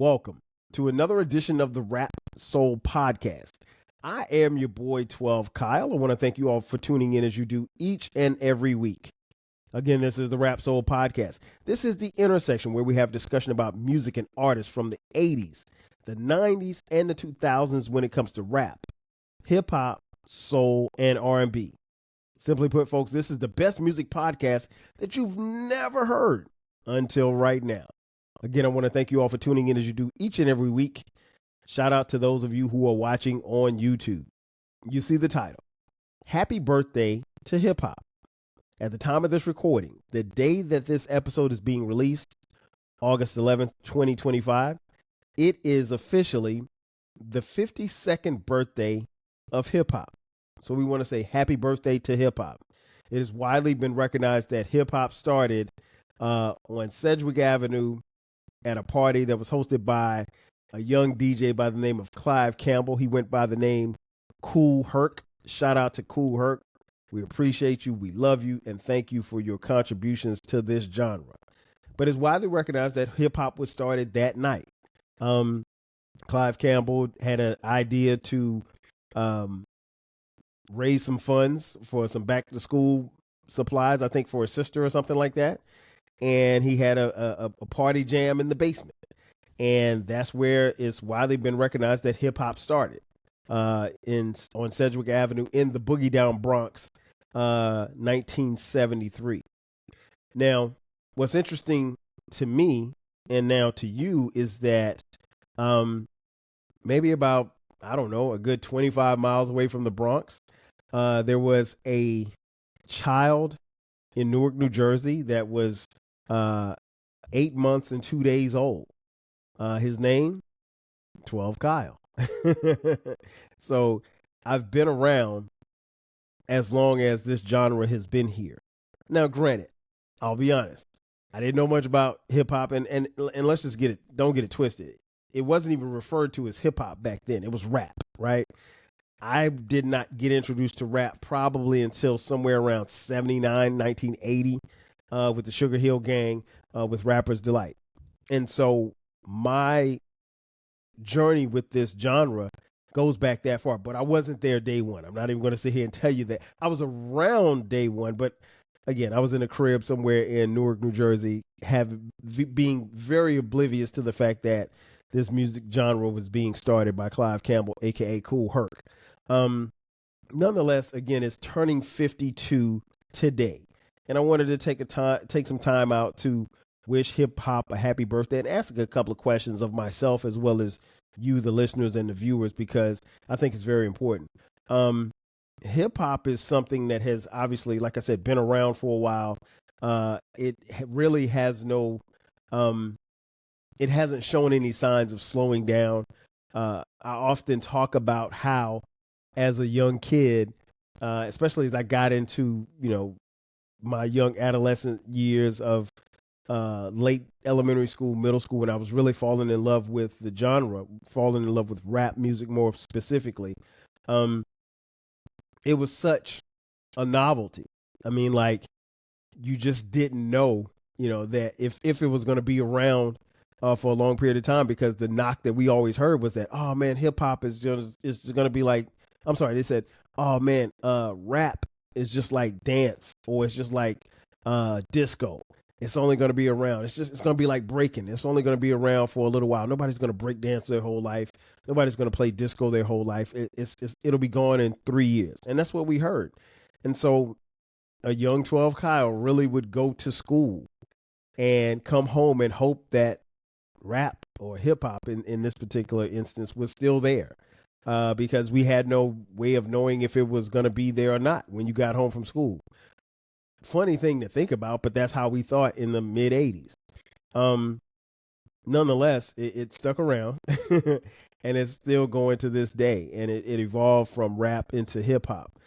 Welcome to another edition of the Rap Soul Podcast. I am your boy 12 Kyle. I want to thank you all for tuning in as you do each and every week. Again, this is the Rap Soul Podcast. This is the intersection where we have discussion about music and artists from the 80s, the 90s, and the 2000s when it comes to rap, hip hop, soul, and R&B. Simply put, folks, this is the best music podcast that you've never heard until right now. Again, I want to thank you all for tuning in as you do each and every week. Shout out to those of you who are watching on YouTube. You see the title, Happy Birthday to Hip Hop. At the time of this recording, the day that this episode is being released, August 11th, 2025, it is officially the 52nd birthday of hip hop. So we want to say happy birthday to hip hop. It has widely been recognized that hip hop started on Sedgwick Avenue at a party that was hosted by a young DJ by the name of Clive Campbell. He went by the name Kool Herc. Shout out to Kool Herc. We appreciate you, we love you, and thank you for your contributions to this genre. But it's widely recognized that hip hop was started that night. Clive Campbell had an idea to raise some funds for some back to school supplies, I think for his sister or something like that. And he had a party jam in the basement. And that's where it's widely been recognized that hip hop started on Sedgwick Avenue in the Boogie Down Bronx, 1973. Now, what's interesting to me and now to you is that maybe about, I don't know, a good 25 miles away from the Bronx, there was a child in Newark, New Jersey that was 8 months and 2 days old. His name, 12 Kyle. So I've been around as long as this genre has been here. Now, granted, I'll be honest, I didn't know much about hip hop, and let's just don't get it twisted. It wasn't even referred to as hip hop back then. It was rap, right? I did not get introduced to rap probably until somewhere around 79, 1980, with the Sugar Hill Gang, with Rapper's Delight. And so my journey with this genre goes back that far, but I wasn't there day one. I'm not even going to sit here and tell you that. I was around day one, but again, I was in a crib somewhere in Newark, New Jersey, being very oblivious to the fact that this music genre was being started by Clive Campbell, aka Kool Herc. Nonetheless, again, it's turning 52 today. And I wanted to take some time out to wish hip hop a happy birthday and ask a couple of questions of myself as well as you, the listeners and the viewers, because I think it's very important. Hip hop is something that has obviously, like I said, been around for a while. It really has it hasn't shown any signs of slowing down. I often talk about how, as a young kid, especially as I got into, my young adolescent years of late elementary school, middle school, when I was really falling in love with the genre, falling in love with rap music more specifically, it was such a novelty. I mean, like, you just didn't know, that if it was going to be around for a long period of time, because the knock that we always heard was that, oh man, hip hop is going to be like, I'm sorry, they said, oh man, rap is just like dance, or it's just like disco. It's only going to be around. It's going to be like breaking. It's only going to be around for a little while. Nobody's going to break dance their whole life. Nobody's going to play disco their whole life. It'll be gone in 3 years. And that's what we heard. And so a young 12 Kyle really would go to school and come home and hope that rap or hip hop in this particular instance was still there. Because we had no way of knowing if it was going to be there or not when you got home from school. Funny thing to think about, but that's how we thought in the mid 80s. Nonetheless, it stuck around and it's still going to this day, and it evolved from rap into hip hop.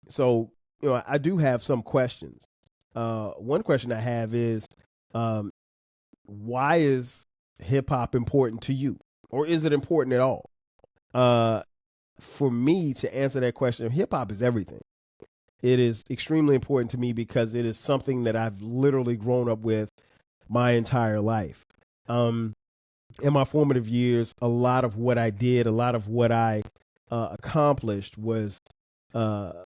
So, I do have some questions. One question I have is, why is hip hop important to you, or is it important at all? For me to answer that question, hip hop is everything. It is extremely important to me because it is something that I've literally grown up with my entire life. in my formative years, a lot of what I did, a lot of what I accomplished was, I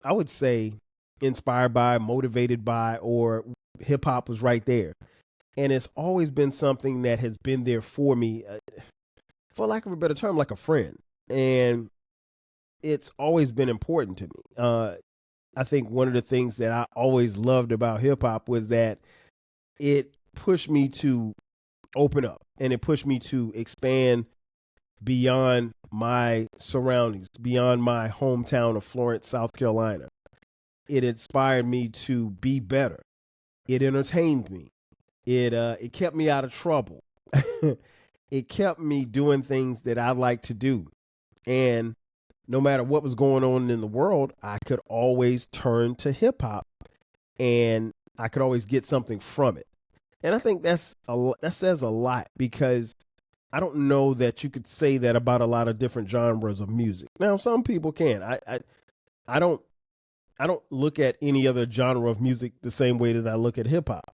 would say, inspired by, motivated by, or hip hop was right there. And it's always been something that has been there for me, for lack of a better term, like a friend. And it's always been important to me. I think one of the things that I always loved about hip hop was that it pushed me to open up and it pushed me to expand beyond my surroundings, beyond my hometown of Florence, South Carolina. It inspired me to be better. It entertained me. It kept me out of trouble. It kept me doing things that I like to do. And no matter what was going on in the world, I could always turn to hip hop and I could always get something from it. And I think that says a lot, because I don't know that you could say that about a lot of different genres of music. Now, some people can. I don't look at any other genre of music the same way that I look at hip hop.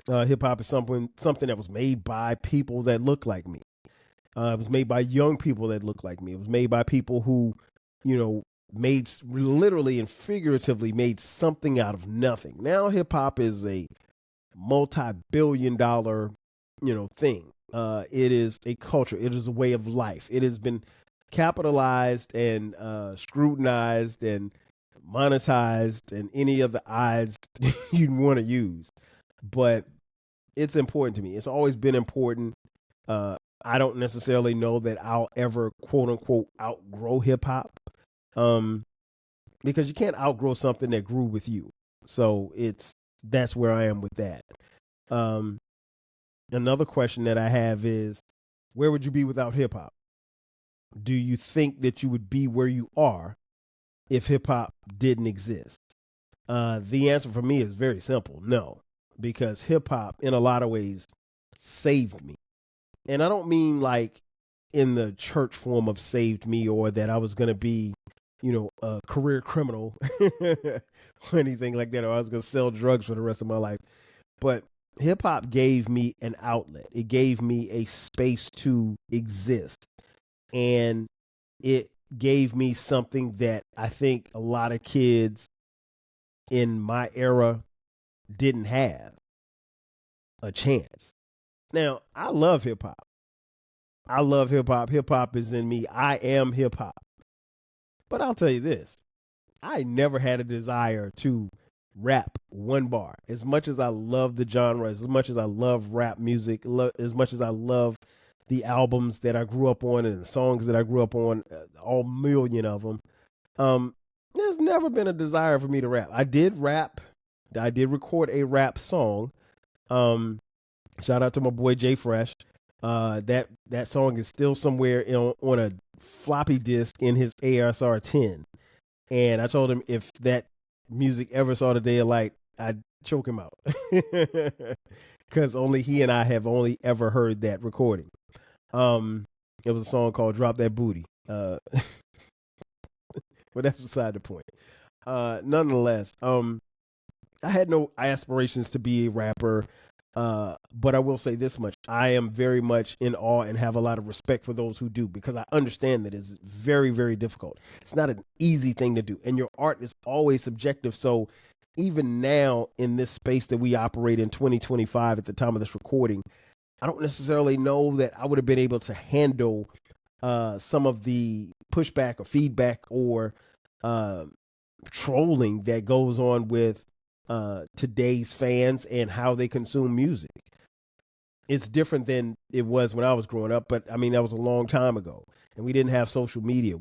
Hip hop is something that was made by people that look like me. It was made by young people that look like me. It was made by people who, made literally and figuratively made something out of nothing. Now hip hop is a multi-billion-dollar, thing. It is a culture. It is a way of life. It has been capitalized and scrutinized and monetized and any of the eyes you'd want to use. But it's important to me. It's always been important. I don't necessarily know that I'll ever, quote unquote, outgrow hip hop, because you can't outgrow something that grew with you. So that's where I am with that. Another question that I have is, where would you be without hip hop? Do you think that you would be where you are if hip hop didn't exist? The answer for me is very simple. No, because hip hop in a lot of ways saved me. And I don't mean like in the church form of saved me, or that I was going to be, a career criminal or anything like that, or I was going to sell drugs for the rest of my life. But hip hop gave me an outlet. It gave me a space to exist. And it gave me something that I think a lot of kids in my era didn't have: a chance. Now, I love hip hop. I love hip hop. Hip hop is in me. I am hip hop. But I'll tell you this: I never had a desire to rap one bar. As much as I love the genre, as much as I love rap music, as much as I love the albums that I grew up on and the songs that I grew up on, all million of them, there's never been a desire for me to rap. I did rap. I did record a rap song. Shout out to my boy Jay Fresh. That song is still somewhere on a floppy disk in his ASR 10. And I told him if that music ever saw the day of light, I'd choke him out. Because only he and I have only ever heard that recording. It was a song called Drop That Booty. But that's beside the point. Nonetheless, I had no aspirations to be a rapper. But I will say this much: I am very much in awe and have a lot of respect for those who do, because I understand that it's very, very difficult. It's not an easy thing to do, and your art is always subjective. So even now, in this space that we operate in 2025 at the time of this recording, I don't necessarily know that I would have been able to handle some of the pushback or feedback or trolling that goes on with today's fans and how they consume music. It's different than it was when I was growing up, but I mean, that was a long time ago, and we didn't have social media.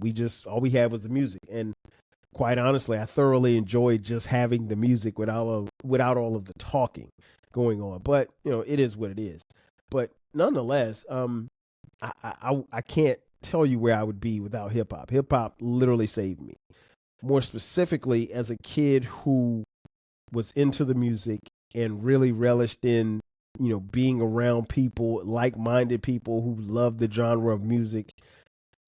All we had was the music. And quite honestly, I thoroughly enjoyed just having the music without all of the talking going on. But, it is what it is. But nonetheless, I can't tell you where I would be without hip hop. Hip hop literally saved me. More specifically, as a kid who was into the music and really relished in, being around people, like-minded people who love the genre of music,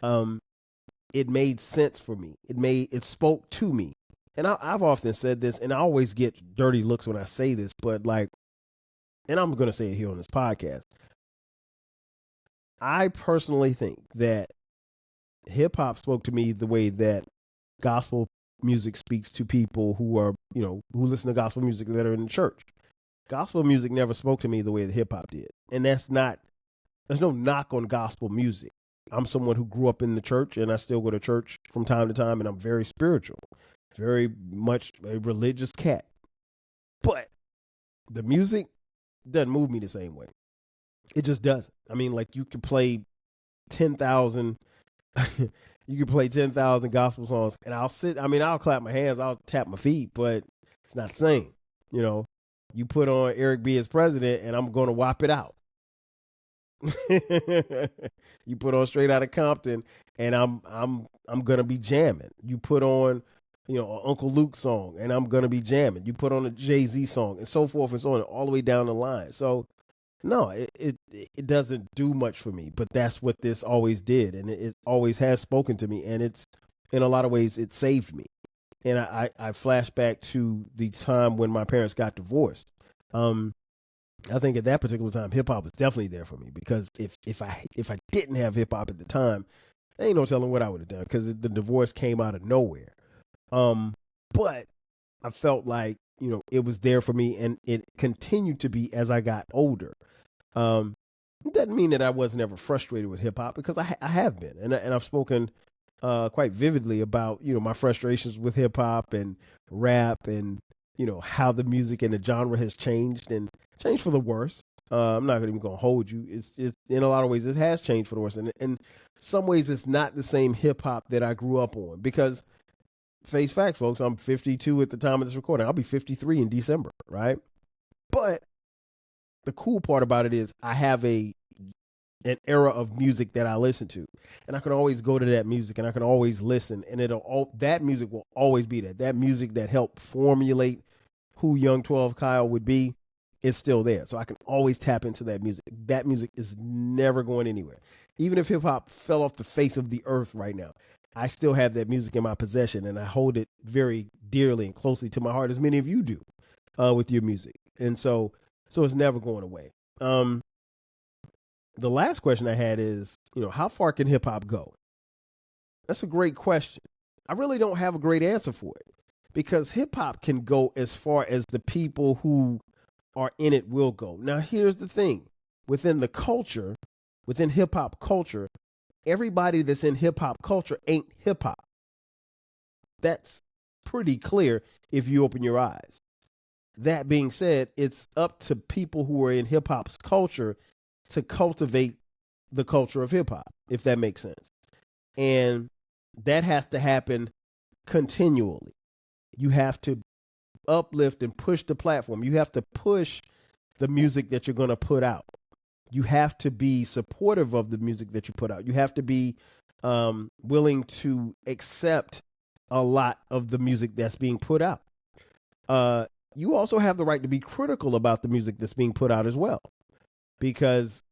it made sense for me. It spoke to me. And I've often said this, and I always get dirty looks when I say this, but and I'm going to say it here on this podcast: I personally think that hip hop spoke to me the way that gospel music speaks to people who are, who listen to gospel music that are in the church. Gospel music never spoke to me the way that hip hop did. And there's no knock on gospel music. I'm someone who grew up in the church, and I still go to church from time to time, and I'm very spiritual, very much a religious cat. But the music doesn't move me the same way. It just doesn't. I mean, like, you could play 10,000 you could play 10,000 gospel songs, and I'll clap my hands, I'll tap my feet, but it's not the same. You put on Eric B. as president, and I'm going to whop it out. You put on Straight Outta Compton, and I'm gonna be jamming. You put on, an Uncle Luke song, and I'm gonna be jamming. You put on a Jay-Z song, and so forth and so on, all the way down the line. So, no, it doesn't do much for me. But that's what this always did, and it always has spoken to me. And it's, in a lot of ways, it saved me. And I flash back to the time when my parents got divorced. I think at that particular time, hip hop was definitely there for me, because if I didn't have hip hop at the time, there ain't no telling what I would have done, because the divorce came out of nowhere. But I felt like, it was there for me, and it continued to be as I got older. It doesn't mean that I wasn't ever frustrated with hip hop, because I have been, and I've spoken quite vividly about, my frustrations with hip hop and rap, and how the music and the genre has changed, and changed for the worse. I'm not even going to hold you. It's in a lot of ways, it has changed for the worse. And in some ways, it's not the same hip hop that I grew up on, because, face facts, folks, I'm 52 at the time of this recording. I'll be 53 in December, right? But the cool part about it is I have an era of music that I listen to, and I can always go to that music, and I can always listen, and that music will always be there. That music that helped formulate who Young 12 Kyle would be is still there. So I can always tap into that music. That music is never going anywhere. Even if hip hop fell off the face of the earth right now, I still have that music in my possession, and I hold it very dearly and closely to my heart, as many of you do with your music. And so it's never going away. The last question I had is, how far can hip hop go? That's a great question. I really don't have a great answer for it, because hip hop can go as far as the people who are in it will go. Now, here's the thing. Within the culture, within hip hop culture, everybody that's in hip hop culture ain't hip hop. That's pretty clear if you open your eyes. That being said, it's up to people who are in hip hop's culture to cultivate the culture of hip hop, if that makes sense. And that has to happen continually. You have to uplift and push the platform. You have to push the music that you're going to put out. You have to be supportive of the music that you put out. You have to be willing to accept a lot of the music that's being put out. You also have the right to be critical about the music that's being put out as well, because,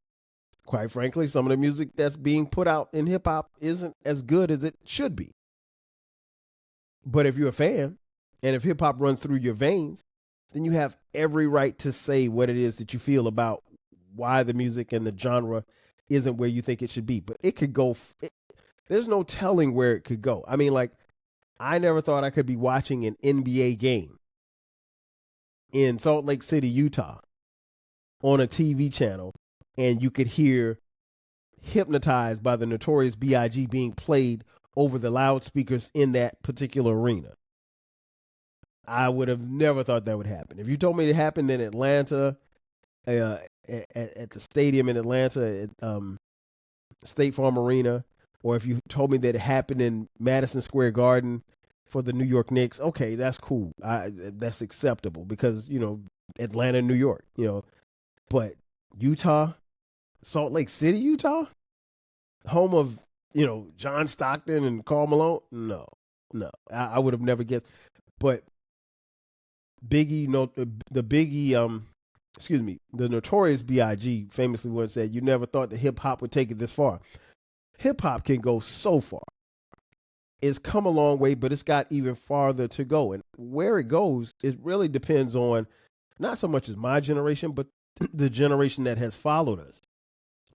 quite frankly, some of the music that's being put out in hip hop isn't as good as it should be. But if you're a fan, and if hip hop runs through your veins, then you have every right to say what it is that you feel about why the music and the genre isn't where you think it should be. But it could go, there's no telling where it could go. I mean, like, I never thought I could be watching an NBA game in Salt Lake City, Utah, on a TV channel, and you could hear Hypnotized by the Notorious B.I.G. being played over the loudspeakers in that particular arena. I would have never thought that would happen. If you told me it happened in Atlanta, at the stadium in Atlanta, at State Farm Arena, or if you told me that it happened in Madison Square Garden for the New York Knicks, okay, that's cool. That's acceptable, because, Atlanta, New York, but Utah, Salt Lake City, Utah, home of, John Stockton and Karl Malone, no, I would have never guessed. But the Notorious B.I.G. famously once said, "You never thought that hip hop would take it this far." Hip hop can go so far. It's come a long way, but it's got even farther to go. And where it goes, it really depends on not so much as my generation, but the generation that has followed us.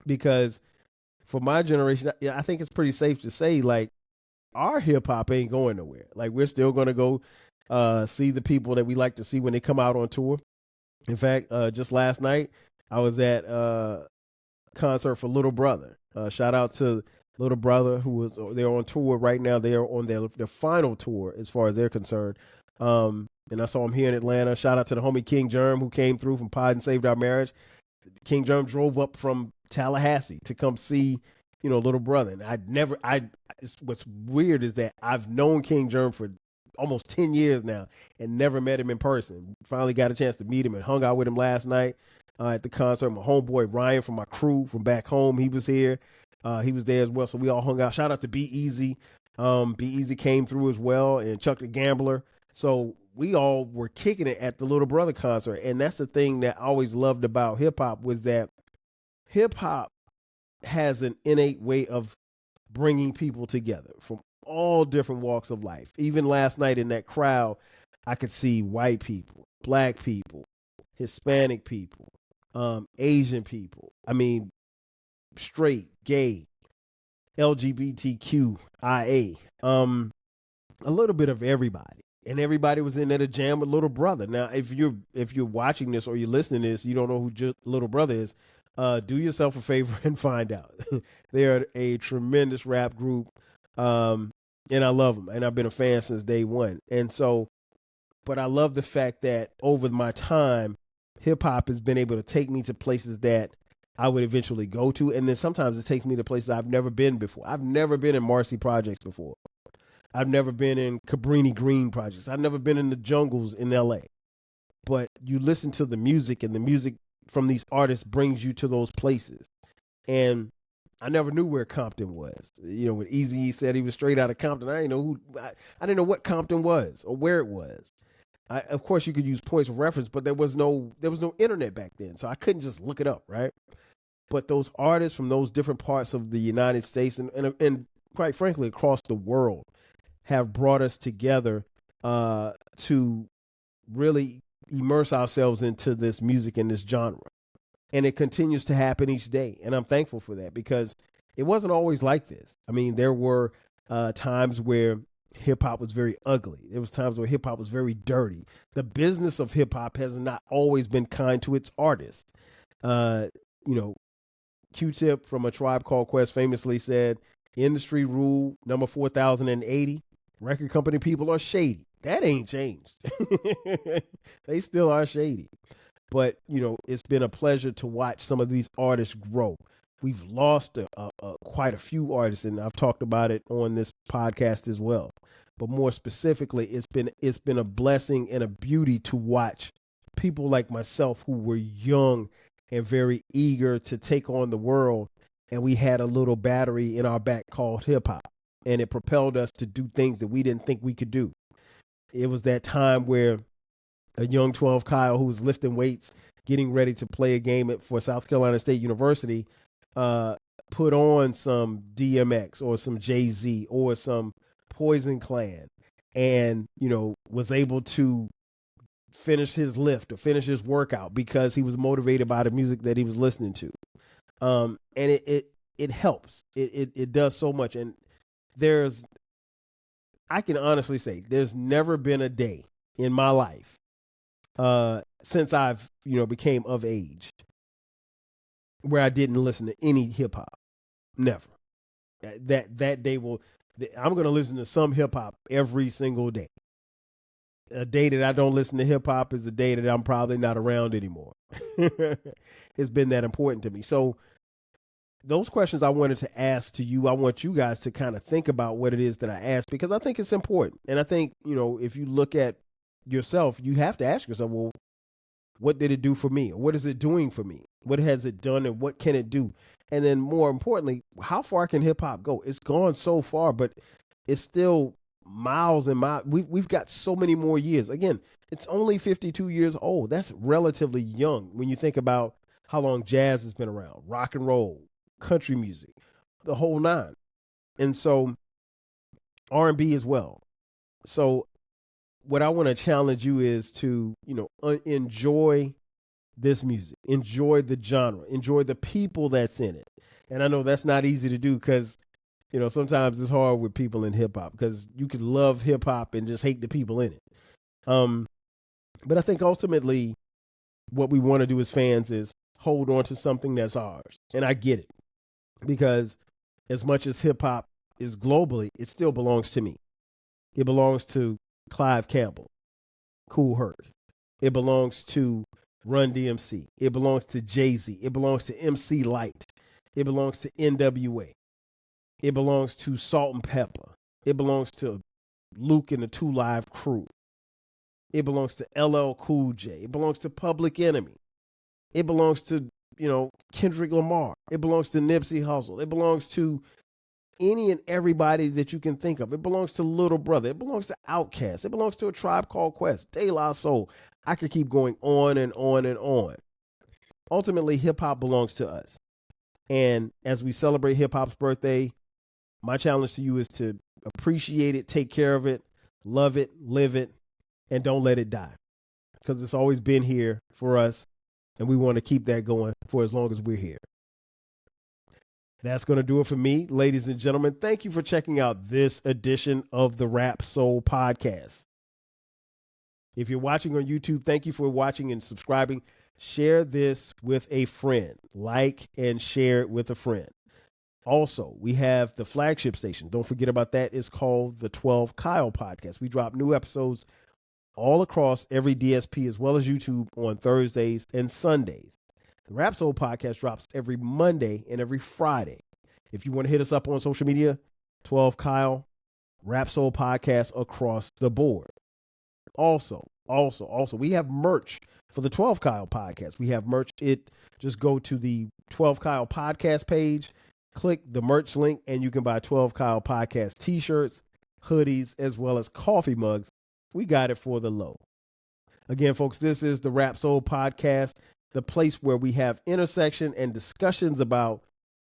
Because for my generation, I think it's pretty safe to say, like, our hip hop ain't going nowhere. Like, we're still going to go see the people that we like to see when they come out on tour. In fact, just last night, I was at a concert for Little Brother. Shout out to Little Brother, they're on tour right now. They are on their final tour as far as they're concerned. And I saw him here in Atlanta. Shout out to the homie King Germ, who came through from Pod and Saved Our Marriage. King Germ drove up from Tallahassee to come see, Little Brother. And what's weird is that I've known King Germ for almost 10 years now and never met him in person. Finally got a chance to meet him and hung out with him last night at the concert. My homeboy Ryan from my crew from back home, he was here. He was there as well. So we all hung out. Shout out to Be Easy. Be Easy came through as well, and Chuck the Gambler. So we all were kicking it at the Little Brother concert. And that's the thing that I always loved about hip hop, was that hip hop has an innate way of bringing people together from all different walks of life. Even last night in that crowd, I could see white people, black people, Hispanic people, Asian people. I mean, straight, gay, LGBTQIA, a little bit of everybody. And everybody was in there to jam with Little Brother. Now, if you're watching this or you're listening to this, you don't know who Little Brother is, do yourself a favor and find out. They are a tremendous rap group, and I love them. And I've been a fan since day one. And so, but I love the fact that over my time, hip hop has been able to take me to places that I would eventually go to. And then sometimes it takes me to places I've never been before. I've never been in Marcy Projects before. I've never been in Cabrini Green projects. I've never been in the jungles in LA. But you listen to the music, and the music from these artists brings you to those places. And I never knew where Compton was. When Eazy said he was straight out of Compton, I didn't know what Compton was or where it was. Of course, you could use points of reference, but there was no internet back then, so I couldn't just look it up, right? But those artists from those different parts of the United States and quite frankly across the world have brought us together to really immerse ourselves into this music and this genre. And it continues to happen each day. And I'm thankful for that, because it wasn't always like this. I mean, there were times where hip hop was very ugly. There was times where hip hop was very dirty. The business of hip hop has not always been kind to its artists. Q-Tip from A Tribe Called Quest famously said, industry rule number 4080, record company people are shady. That ain't changed. They still are shady. But, it's been a pleasure to watch some of these artists grow. We've lost quite a few artists, and I've talked about it on this podcast as well. But more specifically, it's been a blessing and a beauty to watch people like myself who were young and very eager to take on the world. And we had a little battery in our back called hip hop, and it propelled us to do things that we didn't think we could do. It was that time where a young 12 Kyle, who was lifting weights, getting ready to play a game for South Carolina State University, put on some DMX or some Jay-Z or some Poison Clan, and, was able to finish his lift or finish his workout because he was motivated by the music that he was listening to. And it helps. It does so much. And I can honestly say there's never been a day in my life since I've, became of age where I didn't listen to any hip hop. Never. That day I'm going to listen to some hip hop every single day. A day that I don't listen to hip hop is a day that I'm probably not around anymore. It's been that important to me. So those questions I wanted to ask to you, I want you guys to kind of think about what it is that I asked, because I think it's important. And I think, if you look at yourself, you have to ask yourself, well, what did it do for me? Or what is it doing for me? What has it done, and what can it do? And then more importantly, how far can hip hop go? It's gone so far, but it's still miles and miles. We've got so many more years. Again, it's only 52 years old. That's relatively young when you think about how long jazz has been around, rock and roll, country music, the whole nine. And so R&B as well. So what I want to challenge you is to, enjoy this music, enjoy the genre, enjoy the people that's in it. And I know that's not easy to do because, you know, sometimes it's hard with people in hip hop because you could love hip hop and just hate the people in it. But I think ultimately what we want to do as fans is hold on to something that's ours. And I get it because as much as hip hop is globally, it still belongs to me. It belongs to Clive Campbell, Kool Herc. It belongs to Run DMC. It belongs to Jay-Z. It belongs to MC Lyte. It belongs to NWA. It belongs to Salt and Pepper. It belongs to Luke and the 2 Live Crew. It belongs to LL Cool J. It belongs to Public Enemy. It belongs to, you know, Kendrick Lamar. It belongs to Nipsey Hussle. It belongs to any and everybody that you can think of. It belongs to Little Brother. It belongs to Outkast. It belongs to A Tribe Called Quest, De La Soul. I could keep going on and on and on. Ultimately, hip hop belongs to us. And as we celebrate hip hop's birthday, my challenge to you is to appreciate it, take care of it, love it, live it, and don't let it die. Because it's always been here for us, and we want to keep that going for as long as we're here. That's going to do it for me, ladies and gentlemen. Thank you for checking out this edition of the Rap Soul Podcast. If you're watching on YouTube, thank you for watching and subscribing. Share this with a friend. Like and share it with a friend. Also, we have the flagship station. Don't forget about that. It's called the 12 Kyle Podcast. We drop new episodes all across every DSP as well as YouTube on Thursdays and Sundays. The Rap Soul Podcast drops every Monday and every Friday. If you want to hit us up on social media, 12 Kyle, Rap Soul Podcast across the board. Also, we have merch for the 12 Kyle Podcast. We have merch. Just go to the 12 Kyle Podcast page, click the merch link, and you can buy 12 Kyle Podcast t-shirts, hoodies, as well as coffee mugs. We got it for the low. Again, folks, this is the Rap Soul Podcast, the place where we have intersection and discussions about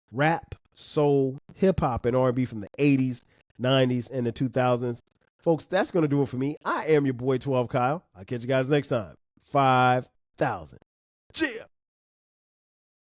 rap, soul, hip-hop, and R&B from the 80s, 90s, and the 2000s. Folks, that's going to do it for me. I am your boy, 12 Kyle. I'll catch you guys next time. 5,000. Cheers.